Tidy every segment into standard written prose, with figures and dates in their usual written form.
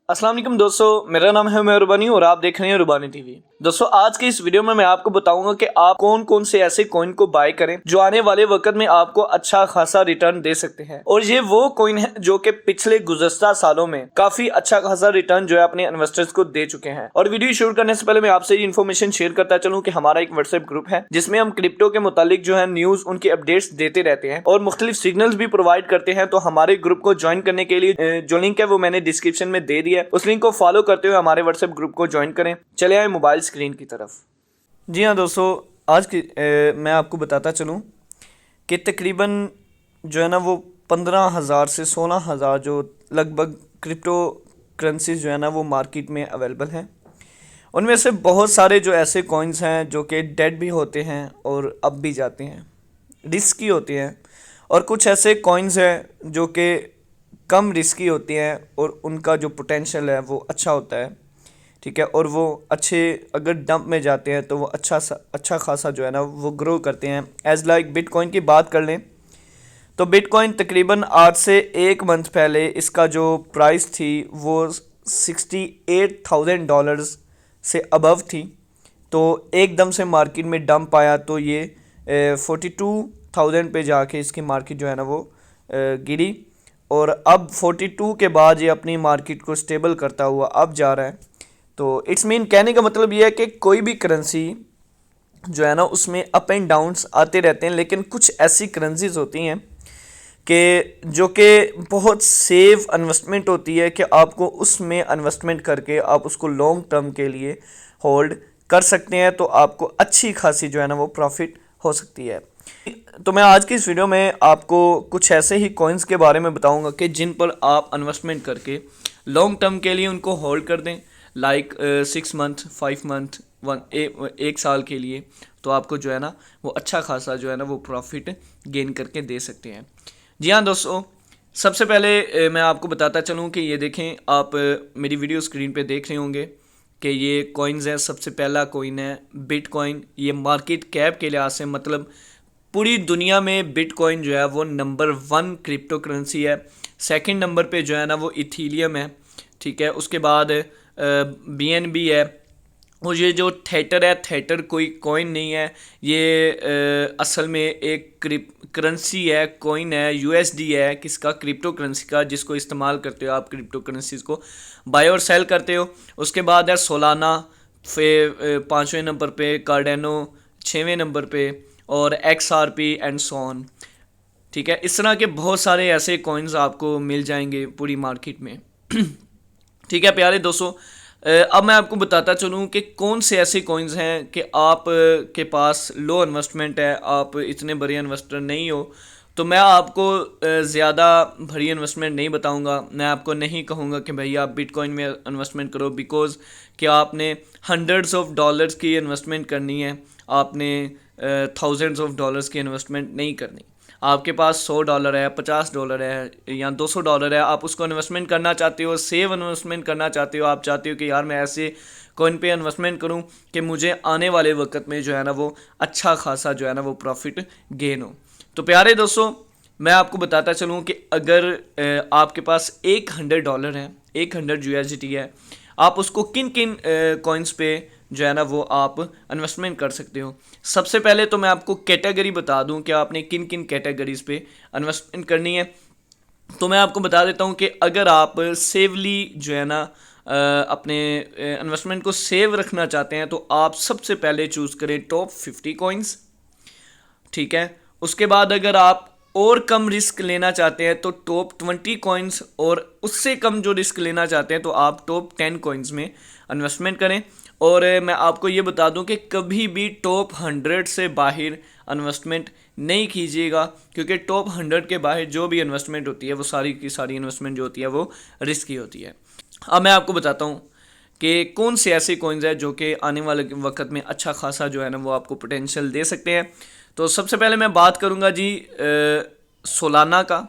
अस्सलाम वालेकुम दोस्तों, मेरा नाम है उमर रुबानी और आप देख रहे हैं रुबानी टीवी। दोस्तों, आज के इस वीडियो में मैं आपको बताऊंगा कि आप कौन कौन से ऐसे कॉइन को बाय करें जो आने वाले वक्त में आपको अच्छा खासा रिटर्न दे सकते हैं। और ये वो कॉइन है जो कि पिछले गुज़श्ता सालों में काफी अच्छा खासा रिटर्न जो है अपने इन्वेस्टर्स को दे चुके हैं। और वीडियो शुरू करने से पहले मैं आपसे ये इन्फॉर्मेशन शेयर करता चलूं कि हमारा एक व्हाट्सएप ग्रुप है जिसमें हम क्रिप्टो के मुतालिक जो है न्यूज, उनकी अपडेट्स देते रहते हैं और मुख्तलिफ सिग्नल्स भी प्रोवाइड करते हैं। तो हमारे ग्रुप को ज्वाइन करने के लिए जो लिंक है वो मैंने डिस्क्रिप्शन में दे दिया है, उस लिंक को फॉलो करते हुए हमारे व्हाट्सएप ग्रुप को ज्वाइन करें। चले आए मोबाइल स्क्रीन की तरफ। जी हाँ दोस्तों, आज की मैं आपको बताता चलूँ कि तकरीबन जो है ना वो 15,000 से 16,000 जो लगभग क्रिप्टो करेंसीज जो है ना वो मार्केट में अवेलेबल हैं। उनमें से बहुत सारे जो ऐसे कॉइन्स हैं जो कि डेड भी होते हैं और अब भी जाते हैं, रिस्की होते हैं। और कुछ ऐसे कॉइन्स हैं जो कि कम रिस्की होती हैं और उनका जो पोटेंशियल है वो अच्छा होता है, ठीक है। और वो अच्छे अगर डंप में जाते हैं तो वो अच्छा खासा जो है ना वो ग्रो करते हैं। एज लाइक बिटकॉइन की बात कर लें तो बिटकॉइन तकरीबन आज से एक मंथ पहले इसका जो प्राइस थी वो $68,000 से अबव थी। तो एकदम से मार्केट में डंप आया तो ये 42,000 पे जाके इसकी मार्केट जो है ना वो गिरी। और अब 42 के बाद ये अपनी मार्केट को स्टेबल करता हुआ अब जा रहा है। तो इट्स मीन कहने का मतलब ये है कि कोई भी करेंसी जो है ना उसमें अप एंड डाउन्स आते रहते हैं, लेकिन कुछ ऐसी करेंसीज होती हैं कि जो कि बहुत सेफ इन्वेस्टमेंट होती है कि आपको उसमें इन्वेस्टमेंट करके आप उसको लॉन्ग टर्म के लिए होल्ड कर सकते हैं, तो आपको अच्छी खासी जो है ना वो प्रॉफिट हो सकती है। तो मैं आज की इस वीडियो में आपको कुछ ऐसे ही कॉइन्स के बारे में बताऊंगा कि जिन पर आप इन्वेस्टमेंट करके लॉन्ग टर्म के लिए उनको होल्ड कर दें, लाइक 6 मंथ, 5 मंथ, एक साल के लिए। तो आपको जो है ना वो अच्छा खासा जो है ना वो प्रॉफिट गेन करके दे सकते हैं। जी हाँ दोस्तों, सबसे पहले मैं आपको बताता चलूँ कि ये देखें, आप मेरी वीडियो स्क्रीन पे देख रहे होंगे कि ये कॉइन्स है। सबसे पहला कॉइन है बिटकॉइन। ये मार्केट कैप के लिहाज से मतलब पूरी दुनिया में बिटकॉइन जो है वो नंबर 1 क्रिप्टो करेंसी है। सेकंड नंबर पे जो है ना वो इथीलियम है, ठीक है। उसके बाद BNB है। और ये जो थेटर है, थेटर कोई कॉइन नहीं है, ये असल में एक करेंसी है, कॉइन है, USD है किसका, क्रिप्टो करेंसी का, जिसको इस्तेमाल करते हो आप क्रिप्टो करेंसीज को बाय और सेल करते हो। उसके बाद है सोलाना, फिर 5वें नंबर पे कार्डेनो, 6वें नंबर पे, और XRP एंड सो ऑन, ठीक है। इस तरह के बहुत सारे ऐसे कॉइन्स आपको मिल जाएंगे पूरी मार्केट में। ठीक है प्यारे दोस्तों, अब मैं आपको बताता चलूँ कि कौन से ऐसे कॉइन्स हैं कि आप के पास लो इन्वेस्टमेंट है, आप इतने बड़े इन्वेस्टर नहीं हो। तो मैं आपको ज़्यादा बड़ी इन्वेस्टमेंट नहीं बताऊंगा। मैं आपको नहीं कहूँगा कि भाई आप बिटकॉइन में इन्वेस्टमेंट करो, बिकॉज़ कि आपने हंड्रेड्स ऑफ डॉलर्स की इन्वेस्टमेंट करनी है, आपने थाउजेंड्स ऑफ डॉलर्स की इन्वेस्टमेंट नहीं करनी। आपके पास $100 है, $50 है या $200 है, आप उसको इन्वेस्टमेंट करना चाहते हो, सेव इन्वेस्टमेंट करना चाहते हो। आप चाहते हो कि यार मैं ऐसे कॉइन पे इन्वेस्टमेंट करूं कि मुझे आने वाले वक्त में जो है ना वो अच्छा खासा जो है ना वो प्रॉफिट गेन हो। तो प्यारे दोस्तों, मैं आपको बताता चलूँ कि अगर आपके पास $100 है, 100 USD है, आप उसको किन किन कॉइन्स पे जो है ना वो आप इन्वेस्टमेंट कर सकते हो। सबसे पहले तो मैं आपको कैटेगरी बता दूं कि आपने किन किन कैटेगरीज पे इन्वेस्टमेंट करनी है। तो मैं आपको बता देता हूं कि अगर आप सेवली जो है ना अपने इन्वेस्टमेंट को सेव रखना चाहते हैं तो आप सबसे पहले चूज़ करें टॉप 50 कॉइन्स, ठीक है। उसके बाद अगर आप और कम रिस्क लेना चाहते हैं तो टॉप 20 कॉइन्स, और उससे कम जो रिस्क लेना चाहते हैं तो आप टॉप 10 कॉइन्स में इन्वेस्टमेंट करें। और मैं आपको ये बता दूं कि कभी भी टॉप 100 से बाहर इन्वेस्टमेंट नहीं कीजिएगा, क्योंकि टॉप 100 के बाहर जो भी इन्वेस्टमेंट होती है वो सारी की सारी इन्वेस्टमेंट जो होती है वो रिस्की होती है। अब मैं आपको बताता हूँ कि कौन से ऐसे कॉइन्स हैं जो कि आने वाले वक्त में अच्छा खासा जो है ना वो आपको पोटेंशियल दे सकते हैं। तो सबसे पहले मैं बात करूँगा जी सोलाना का।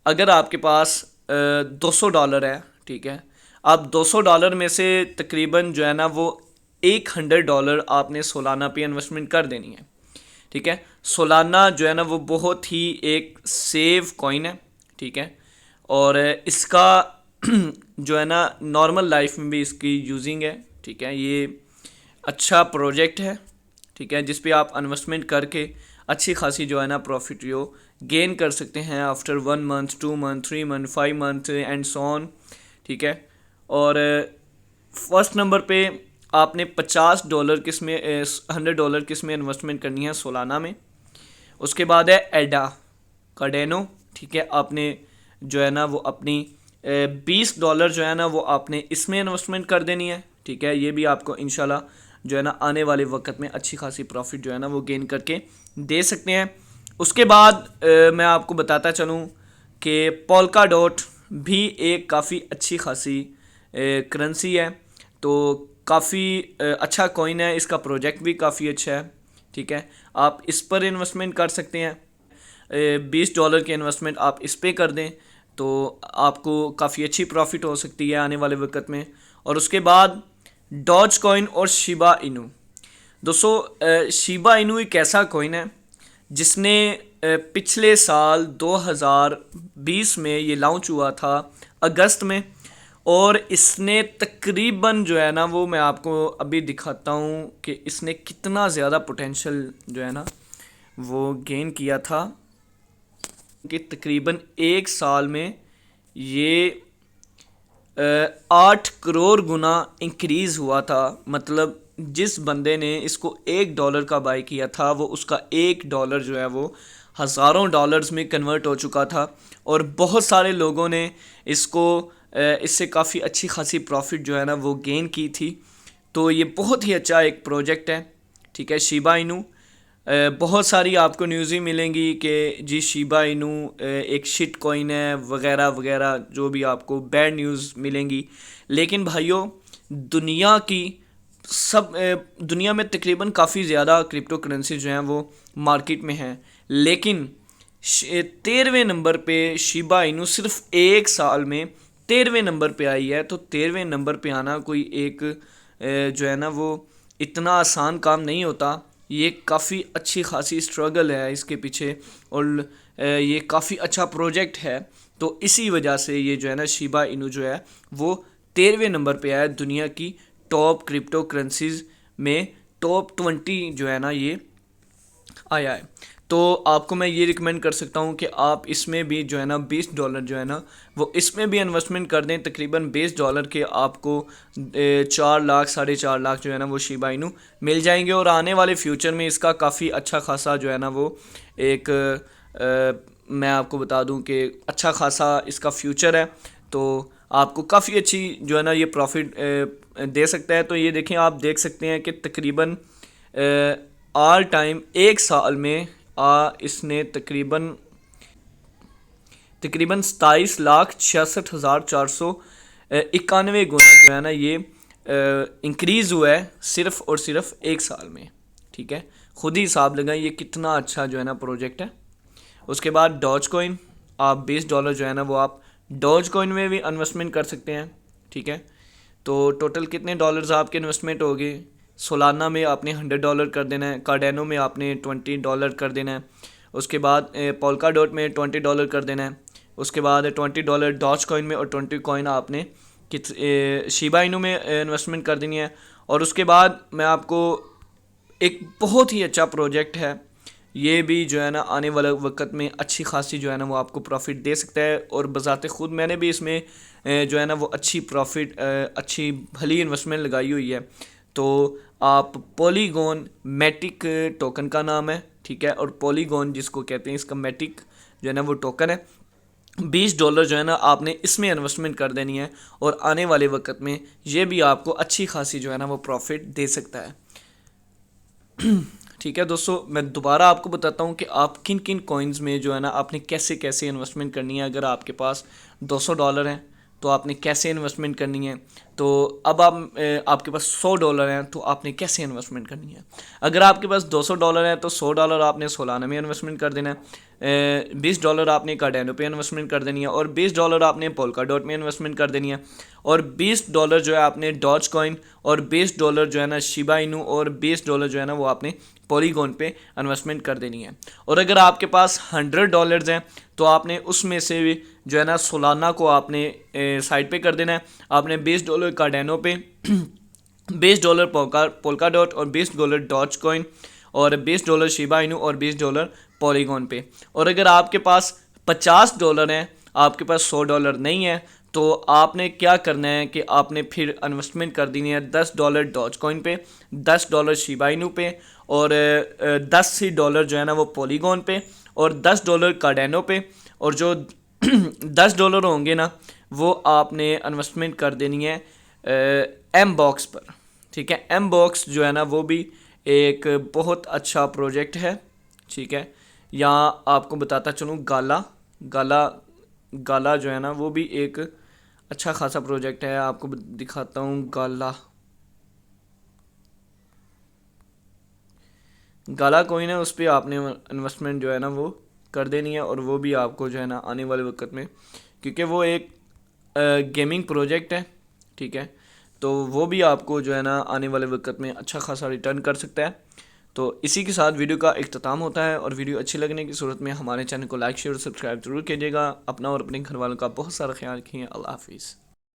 अगर आपके पास $200 है, ठीक है, आप $200 में से तकरीबन जो है ना वो $100 आपने सोलाना पे इन्वेस्टमेंट कर देनी है, ठीक है। सोलाना जो है ना वो बहुत ही एक सेफ कॉइन है, ठीक है। और इसका जो है ना नॉर्मल लाइफ में भी इसकी यूजिंग है, ठीक है। ये अच्छा प्रोजेक्ट है, ठीक है, जिस पे आप इन्वेस्टमेंट करके अच्छी खासी जो है ना प्रॉफिट यो गेन कर सकते हैं after 1 month, 2 month, 3 month, 5 month and so on, ठीक है। और फर्स्ट नंबर पे आपने $50 किस में $100 किस में इन्वेस्टमेंट करनी है सोलाना में। उसके बाद है एडा कार्डेनो, ठीक है। आपने जो है ना वो अपनी $20 जो है ना वो आपने इसमें इन्वेस्टमेंट कर देनी है, ठीक है। ये भी आपको इंशाल्लाह जो है ना आने वाले वक्त में अच्छी खासी प्रॉफिट जो है ना वो गेन करके दे सकते हैं। उसके बाद मैं आपको बताता चलूँ कि पोल्का डॉट भी एक काफ़ी अच्छी खासी करेंसी है, तो काफ़ी अच्छा कॉइन है, इसका प्रोजेक्ट भी काफ़ी अच्छा है, ठीक है। आप इस पर इन्वेस्टमेंट कर सकते हैं, $20 की इन्वेस्टमेंट आप इस पे कर दें तो आपको काफ़ी अच्छी प्रॉफिट हो सकती है आने वाले वक्त में। और उसके बाद डॉज कॉइन और शिबा इनू। दोस्तों शिबा इनू एक ऐसा कॉइन है जिसने पिछले साल 2020 में ये लॉन्च हुआ था अगस्त में, और इसने तकरीबन जो है ना वो मैं आपको अभी दिखाता हूँ कि इसने कितना ज़्यादा पोटेंशियल जो है ना वो गेन किया था कि तकरीबन एक साल में ये 8 करोड़ गुना इंक्रीज़ हुआ था। मतलब जिस बंदे ने इसको $1 का बाई किया था वो उसका $1 जो है वो हज़ारों डॉलर्स में कन्वर्ट हो चुका था, और बहुत सारे लोगों ने इसको इससे काफ़ी अच्छी खासी प्रॉफिट जो है ना वो गेन की थी। तो ये बहुत ही अच्छा एक प्रोजेक्ट है, ठीक है। शिबा इनू बहुत सारी आपको न्यूज़ ही मिलेंगी कि जी शिबा इनू एक शिट कॉइन है वगैरह वगैरह, जो भी आपको बैड न्यूज़ मिलेंगी। लेकिन भाइयों दुनिया में तकरीबन काफ़ी ज़्यादा क्रिप्टो करेंसी जो हैं वो मार्केट में हैं, लेकिन 13वें नंबर पे शिबा इनू सिर्फ एक साल में 13वें नंबर पे आई है। तो 13वें नंबर पे आना कोई एक जो है ना वो इतना आसान काम नहीं होता, ये काफ़ी अच्छी खासी स्ट्रगल है इसके पीछे, और ये काफ़ी अच्छा प्रोजेक्ट है। तो इसी वजह से ये जो है ना शिबा इनू जो है वो 13वें नंबर पे आया दुनिया की टॉप क्रिप्टो करेंसीज में, टॉप 20 जो है ना ये आया है। तो आपको मैं ये रिकमेंड कर सकता हूँ कि आप इसमें भी जो है ना $20 जो है ना वो इसमें भी इन्वेस्टमेंट कर दें। तकरीबन $20 के आपको 4 लाख 4.5 लाख जो है ना वो शिबा इनू मिल जाएंगे, और आने वाले फ्यूचर में इसका काफ़ी अच्छा खासा जो है ना वो एक मैं आपको बता दूं कि अच्छा खासा इसका फ्यूचर है, तो आपको काफ़ी अच्छी जो है ना ये प्रॉफिट दे सकता है। तो ये देखें, आप देख सकते हैं कि तकरीबन ऑल टाइम एक साल में इसने तकरीबन 27,66,491 गुना जो है ना ये इंक्रीज़ हुआ है सिर्फ़ और सिर्फ एक साल में, ठीक है। खुद ही हिसाब लगाएं ये कितना अच्छा जो है ना प्रोजेक्ट है। उसके बाद डॉज कॉइन, आप $20 जो है ना वो आप डॉज कॉइन में भी इन्वेस्टमेंट कर सकते हैं, ठीक है। तो टोटल कितने डॉलर्स आपके इन्वेस्टमेंट हो गए? सोलाना में आपने $100 कर देना है, कार्डेनो में आपने $20 कर देना है, उसके बाद पोल्का डॉट में $20 कर देना है, उसके बाद $20 डॉज कॉइन में, और 20 कॉइन आपने शिबा इनू में इन्वेस्टमेंट कर देनी है। और उसके बाद मैं आपको एक बहुत ही अच्छा प्रोजेक्ट है, ये भी जो है ना आने वाले वक्त में अच्छी खासी जो है ना वो आपको प्रॉफिट दे सकता है, और बज़ाते ख़ुद मैंने भी इसमें जो है ना वो अच्छी प्रॉफिट अच्छी भली इन्वेस्टमेंट लगाई हुई है। तो आप पॉलीगॉन मैटिक टोकन का नाम है, ठीक है, और पॉलीगॉन जिसको कहते हैं इसका मैटिक जो है ना वो टोकन है। $20 जो है ना आपने इसमें इन्वेस्टमेंट कर देनी है, और आने वाले वक्त में ये भी आपको अच्छी खासी जो है ना वो प्रॉफिट दे सकता है। ठीक है दोस्तों, मैं दोबारा आपको बताता हूँ कि आप किन किन कॉइन्स में जो है ना आपने कैसे कैसे इन्वेस्टमेंट करनी है। अगर आपके पास $200 हैं तो आपने कैसे इन्वेस्टमेंट करनी है। तो अब आपके पास $100 हैं तो आपने कैसे इन्वेस्टमेंट करनी है। अगर आपके पास $200 हैं तो $100 आपने सोलाना में इन्वेस्टमेंट कर देना है। $20 आपने कार्डेनो पे इन्वेस्टमेंट कर देनी है, और $20 आपने पोल्का डॉट में इन्वेस्टमेंट कर देनी है, और $20 जो है आपने डॉज कॉइन, और $20 जो है ना शिबा इनू, और $20 जो है ना वो आपने पॉलीगॉन पे इन्वेस्टमेंट कर देनी है। और अगर आपके पास $100 हैं तो आपने उसमें से भी जो है ना सोलाना को आपने साइड पे कर देना है। आपने $20 कार्डेनो पे, $20 पोल्का डॉट, और $20 डॉज कॉइन, और $20 शिबा इनू, और $20 पॉलीगॉन पे। और अगर आपके पास $50 हैं, आपके पास $100 नहीं है, तो आपने क्या करना है कि आपने फिर इन्वेस्टमेंट कर देनी है $10 डॉज कॉइन पे, $10 शिबा इनू पे, और $10 जो है ना वो पॉलीगॉन पे, और $10 कार्डेनो पे, और जो $10 होंगे ना वो आपने इन्वेस्टमेंट कर देनी है एम बॉक्स पर। ठीक है, एम बॉक्स जो है ना वो भी एक बहुत अच्छा प्रोजेक्ट है। ठीक है, यहाँ आपको बताता चलूँ, गाला जो है ना वो भी एक अच्छा खासा प्रोजेक्ट है। आपको दिखाता हूँ गाला कोइन है, उस पर आपने इन्वेस्टमेंट जो है ना वो कर देनी है, और वो भी आपको जो है ना आने वाले वक्त में, क्योंकि वो एक गेमिंग प्रोजेक्ट है, ठीक है, तो वो भी आपको जो है ना आने वाले वक्त में अच्छा खासा रिटर्न कर सकता है। तो इसी के साथ वीडियो का इख्तिताम होता है, और वीडियो अच्छी लगने की सूरत में हमारे चैनल को लाइक शेयर और सब्सक्राइब जरूर कीजिएगा। अपना और अपने घर वालों का बहुत सारा ख्याल रखिए। अल्लाह हाफिज़।